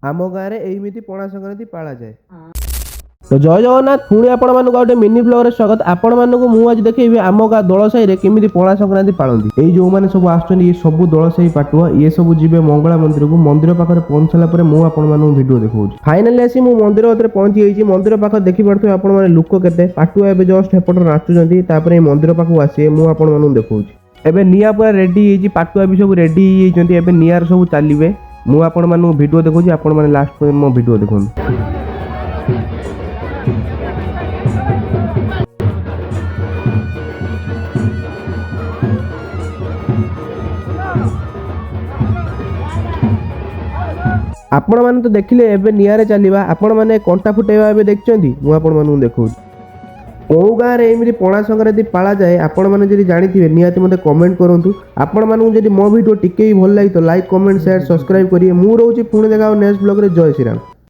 आम गाँव में एमती पणा संक्रांति पाला जाए। तो जय जगन्नाथ पुणी आपण मानक गोटे मिनी ब्लॉग रे स्वागत। आपण मानक मु आज देखैबी आम गाँ दल साही रे केमिति पणा संक्रांति पाळंती। एई जो माने सब आछन ये सब दल साही पाटुआ ये सब जिबे मंगला मंदिर को मंदिर पाखरे पहुंचला परे मु आपण मानक वीडियो देखौछि। फाइनली आसी मु मंदिर भीतर पहुंची गईछि। मंदिर पाख देखि पड़थि आपण माने लोक केते पाटुआ एबे जस्ट हेपट नाचुचंती। तापरे मंदिर पाखु आसी मु आपण मानक देखौछि। एबे निया पूरा रेडी ହେଇछि पाटुआ भी सब रेडी ହେଇचंती। एबे नियार सब चालिबे मु आपण मानक वीडियो देखौछि। आपण माने लास्ट पे मो वीडियो देखोन। आपण माने तो देखिले एबे नियारे चलिबा। आपण माने कंटा फुटेबा एबे देखचंती मु आपण मानू देखौ। को गाँ रे एमिति पणा संक्रांति पाला जाए आपण माने जदि जानिथिबे नियाति मते कमेंट करंतु। आपण मानू जदि मो वीडियो टिके भी भल लागि तो लाइक कमेंट शेयर सब्सक्राइब करिए। मु रहउची पुणे देखा नेक्स्ट ब्लॉग रे। जय श्री राम।